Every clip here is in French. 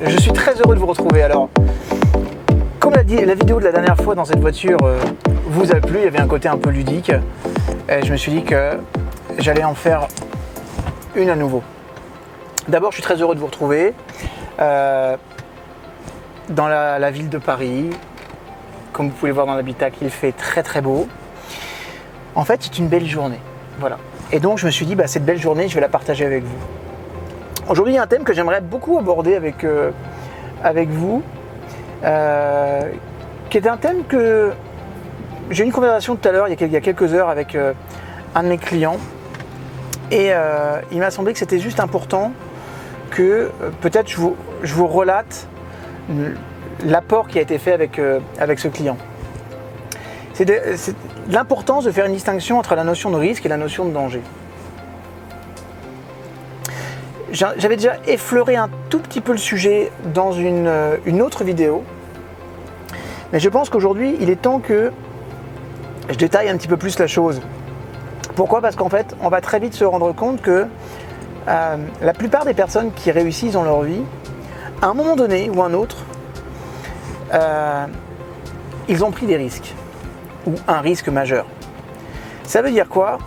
je suis très heureux de vous retrouver. Alors, comme la vidéo de la dernière fois dans cette voiture vous a plu, il y avait un côté un peu ludique, et je me suis dit que j'allais en faire une à nouveau. D'abord, je suis très heureux de vous retrouver dans la ville de Paris. Comme vous pouvez le voir dans l'habitacle, il fait très très beau. En fait, c'est une belle journée. Voilà. Et donc, je me suis dit, cette belle journée, je vais la partager avec vous. Aujourd'hui, il y a un thème que j'aimerais beaucoup aborder avec vous, qui est un thème que j'ai eu une conversation tout à l'heure, il y a quelques heures, avec un de mes clients. Et il m'a semblé que c'était juste important que peut-être je vous relate l'apport qui a été fait avec ce client. C'est l'importance de faire une distinction entre la notion de risque et la notion de danger. J'avais déjà effleuré un tout petit peu le sujet dans une autre vidéo, mais je pense qu'aujourd'hui, il est temps que je détaille un petit peu plus la chose. Pourquoi ? Parce qu'en fait, on va très vite se rendre compte que la plupart des personnes qui réussissent dans leur vie, à un moment donné ou un autre, ils ont pris des risques, ou un risque majeur. Ça veut dire quoi ?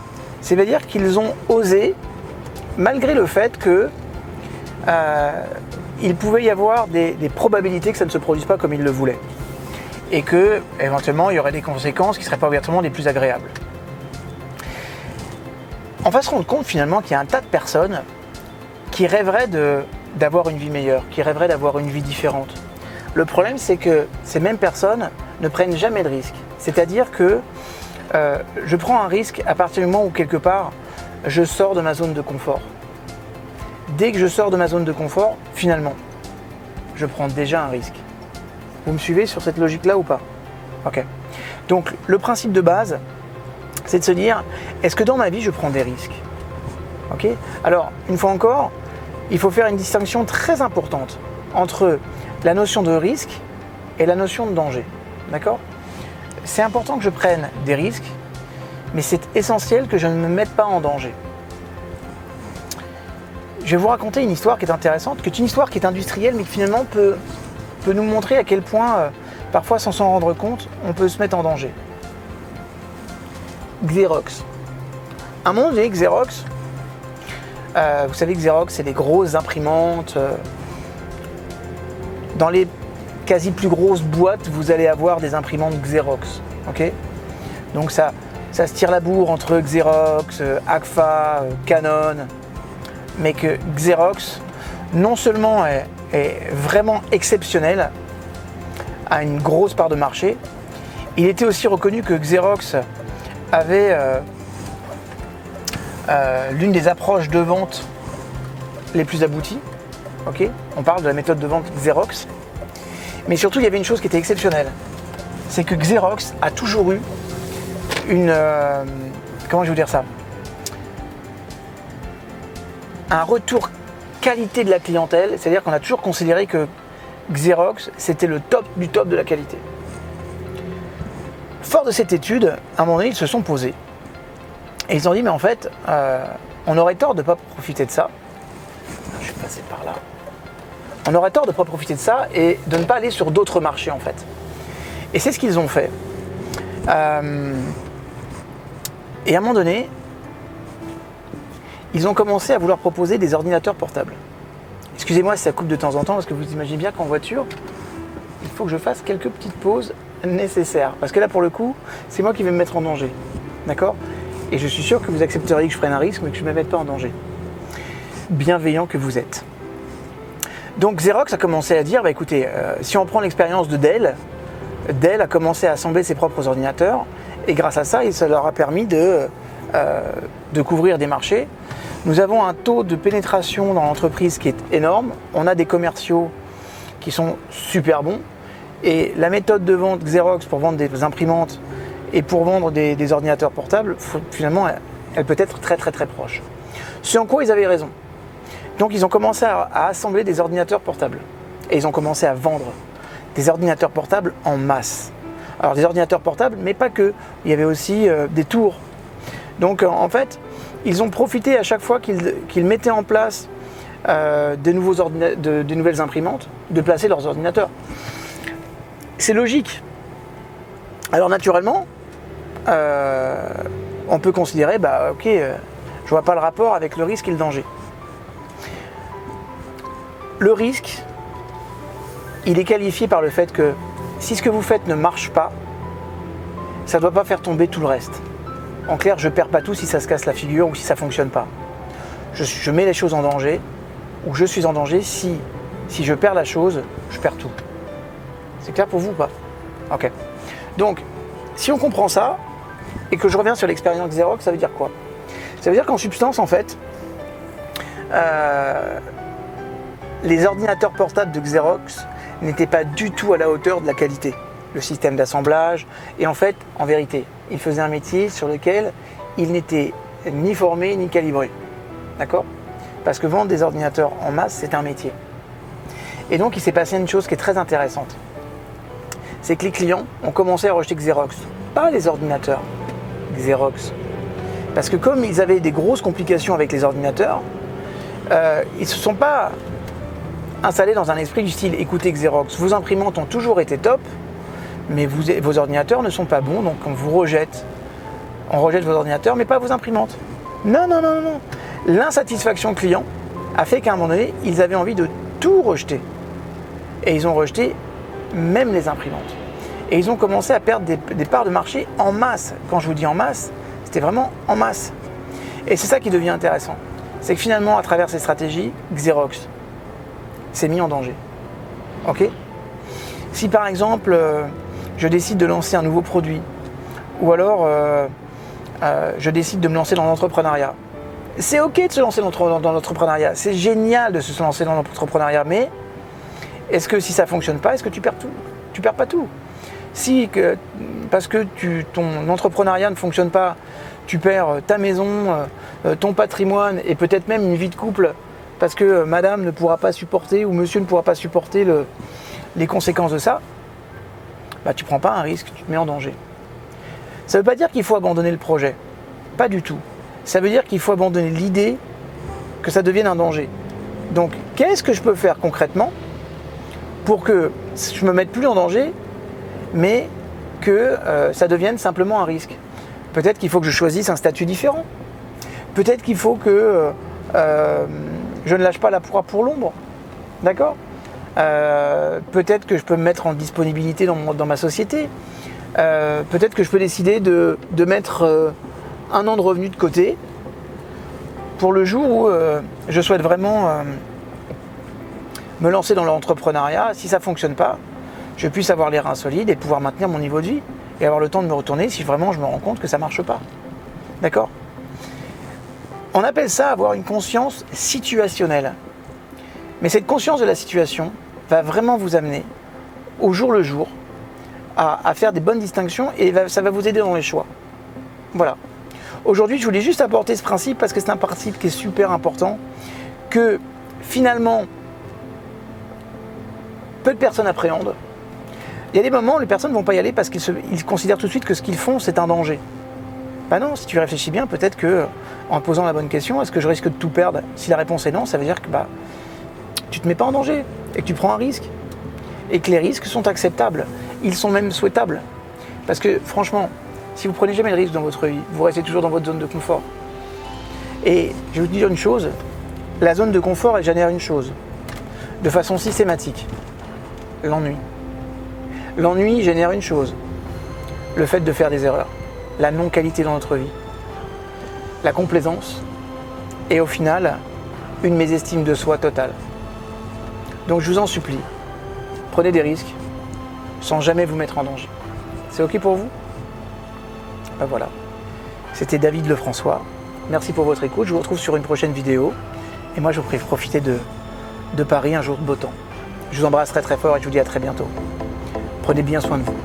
Ça veut dire qu'ils ont osé, malgré le fait que il pouvait y avoir des probabilités que ça ne se produise pas comme ils le voulaient. Et que, éventuellement, il y aurait des conséquences qui ne seraient pas obligatoirement les plus agréables. On va se rendre compte finalement qu'il y a un tas de personnes qui rêveraient d'avoir une vie meilleure, qui rêveraient d'avoir une vie différente. Le problème, c'est que ces mêmes personnes ne prennent jamais de risques. C'est-à-dire que je prends un risque à partir du moment où, quelque part, je sors de ma zone de confort. Dès que je sors de ma zone de confort, finalement, je prends déjà un risque. Vous me suivez sur cette logique-là ou pas ? Ok. Donc, le principe de base, c'est de se dire, est-ce que dans ma vie, je prends des risques ? Ok ? Alors, une fois encore, il faut faire une distinction très importante entre la notion de risque et la notion de danger. D'accord ? C'est important que je prenne des risques, mais c'est essentiel que je ne me mette pas en danger. Je vais vous raconter une histoire qui est intéressante, qui est une histoire qui est industrielle, mais qui finalement peut nous montrer à quel point, parfois sans s'en rendre compte, on peut se mettre en danger. Xerox. À un moment donné, Xerox, vous savez que Xerox, c'est des grosses imprimantes. Dans les quasi plus grosses boîtes, vous allez avoir des imprimantes Xerox. Okay ? Donc ça se tire la bourre entre Xerox, Agfa, Canon, mais que Xerox, non seulement est vraiment exceptionnel, a une grosse part de marché, il était aussi reconnu que Xerox avait l'une des approches de vente les plus abouties. Okay ? On parle de la méthode de vente Xerox. Mais surtout, il y avait une chose qui était exceptionnelle. C'est que Xerox a toujours eu comment je vais vous dire ça ? Un retour qualité de la clientèle, c'est-à-dire qu'on a toujours considéré que Xerox, c'était le top du top de la qualité. Fort de cette étude, à un moment donné, ils se sont posés. Et ils ont dit, mais en fait, on aurait tort de ne pas profiter de ça. Je suis passé par là. On aurait tort de ne pas profiter de ça et de ne pas aller sur d'autres marchés, en fait. Et c'est ce qu'ils ont fait. Et à un moment donné, ils ont commencé à vouloir proposer des ordinateurs portables. Excusez-moi si ça coupe de temps en temps, parce que vous imaginez bien qu'en voiture, il faut que je fasse quelques petites pauses nécessaires. Parce que là, pour le coup, c'est moi qui vais me mettre en danger. D'accord ? Et je suis sûr que vous accepteriez que je prenne un risque, mais que je ne me mette pas en danger. Bienveillant que vous êtes. Donc Xerox a commencé à dire, écoutez, si on prend l'expérience de Dell a commencé à assembler ses propres ordinateurs, et grâce à ça, ça leur a permis de couvrir des marchés. Nous avons un taux de pénétration dans l'entreprise qui est énorme. On a des commerciaux qui sont super bons. Et la méthode de vente Xerox pour vendre des imprimantes et pour vendre des ordinateurs portables, finalement, elle peut être très très très proche. Ce en quoi ils avaient raison. Donc ils ont commencé à assembler des ordinateurs portables. Et ils ont commencé à vendre des ordinateurs portables en masse. Alors des ordinateurs portables, mais pas que. Il y avait aussi des tours. Donc en fait, ils ont profité à chaque fois qu'ils mettaient en place des nouvelles imprimantes de placer leurs ordinateurs. C'est logique. Alors naturellement, on peut considérer, ok, je vois pas le rapport avec le risque et le danger. Le risque, il est qualifié par le fait que si ce que vous faites ne marche pas, ça ne doit pas faire tomber tout le reste. En clair, je ne perds pas tout si ça se casse la figure ou si ça ne fonctionne pas. Je mets les choses en danger, ou je suis en danger si je perds la chose, je perds tout. C'est clair pour vous ou pas? Ok. Donc, si on comprend ça, et que je reviens sur l'expérience Xerox, ça veut dire quoi? Ça veut dire qu'en substance, en fait, les ordinateurs portables de Xerox n'étaient pas du tout à la hauteur de la qualité. Le système d'assemblage, et en fait, en vérité, ils faisaient un métier sur lequel ils n'étaient ni formés ni calibrés. D'accord? Parce que vendre des ordinateurs en masse, c'est un métier. Et donc, il s'est passé une chose qui est très intéressante. C'est que les clients ont commencé à rejeter Xerox. Pas les ordinateurs, Xerox. Parce que comme ils avaient des grosses complications avec les ordinateurs, ils ne se sont pas installés dans un esprit du style « écoutez Xerox, vos imprimantes ont toujours été top, mais vos ordinateurs ne sont pas bons, donc on vous rejette. On rejette vos ordinateurs, mais pas vos imprimantes. » Non, non, non, non. L'insatisfaction client a fait qu'à un moment donné, ils avaient envie de tout rejeter. Et ils ont rejeté même les imprimantes. Et ils ont commencé à perdre des parts de marché en masse. Quand je vous dis en masse, c'était vraiment en masse. Et c'est ça qui devient intéressant. C'est que finalement, à travers ces stratégies, Xerox s'est mis en danger. Ok ? Si par exemple, je décide de lancer un nouveau produit, ou alors je décide de me lancer dans l'entrepreneuriat, c'est ok de se lancer dans l'entrepreneuriat, c'est génial de se lancer dans l'entrepreneuriat, mais est-ce que si ça ne fonctionne pas, est-ce que tu perds tout? Tu perds pas tout. Si parce que ton entrepreneuriat ne fonctionne pas, tu perds ta maison, ton patrimoine et peut-être même une vie de couple parce que madame ne pourra pas supporter ou monsieur ne pourra pas supporter les conséquences de ça, tu ne prends pas un risque, tu te mets en danger. Ça ne veut pas dire qu'il faut abandonner le projet, pas du tout. Ça veut dire qu'il faut abandonner l'idée que ça devienne un danger. Donc, qu'est-ce que je peux faire concrètement pour que je ne me mette plus en danger, mais que ça devienne simplement un risque? Peut-être qu'il faut que je choisisse un statut différent. Peut-être qu'il faut que je ne lâche pas la proie pour l'ombre. D'accord ? Peut-être que je peux me mettre en disponibilité dans ma société. Peut-être que je peux décider de mettre un an de revenu de côté pour le jour où je souhaite vraiment me lancer dans l'entrepreneuriat. Si ça ne fonctionne pas, je puisse avoir les reins solides et pouvoir maintenir mon niveau de vie et avoir le temps de me retourner si vraiment je me rends compte que ça ne marche pas. D'accord ? On appelle ça avoir une conscience situationnelle. Mais cette conscience de la situation va vraiment vous amener au jour le jour à faire des bonnes distinctions et ça va vous aider dans les choix. Voilà. Aujourd'hui, je voulais juste apporter ce principe parce que c'est un principe qui est super important, que finalement, peu de personnes appréhendent. Il y a des moments où les personnes ne vont pas y aller parce qu'ils considèrent tout de suite que ce qu'ils font, c'est un danger. Non, si tu réfléchis bien, peut-être que en te posant la bonne question, est-ce que je risque de tout perdre? Si la réponse est non, ça veut dire que tu ne te mets pas en danger et que tu prends un risque. Et que les risques sont acceptables. Ils sont même souhaitables. Parce que franchement, si vous prenez jamais le risque dans votre vie, vous restez toujours dans votre zone de confort. Et je vais vous dire une chose, la zone de confort, elle génère une chose, de façon systématique, l'ennui. L'ennui génère une chose, le fait de faire des erreurs, la non-qualité dans notre vie, la complaisance et au final, une mésestime de soi totale. Donc je vous en supplie, prenez des risques sans jamais vous mettre en danger. C'est ok pour vous? Voilà. C'était David Lefrançois. Merci pour votre écoute. Je vous retrouve sur une prochaine vidéo. Et moi, je vous prie de profiter de Paris, un jour de beau temps. Je vous embrasse très très fort et je vous dis à très bientôt. Prenez bien soin de vous.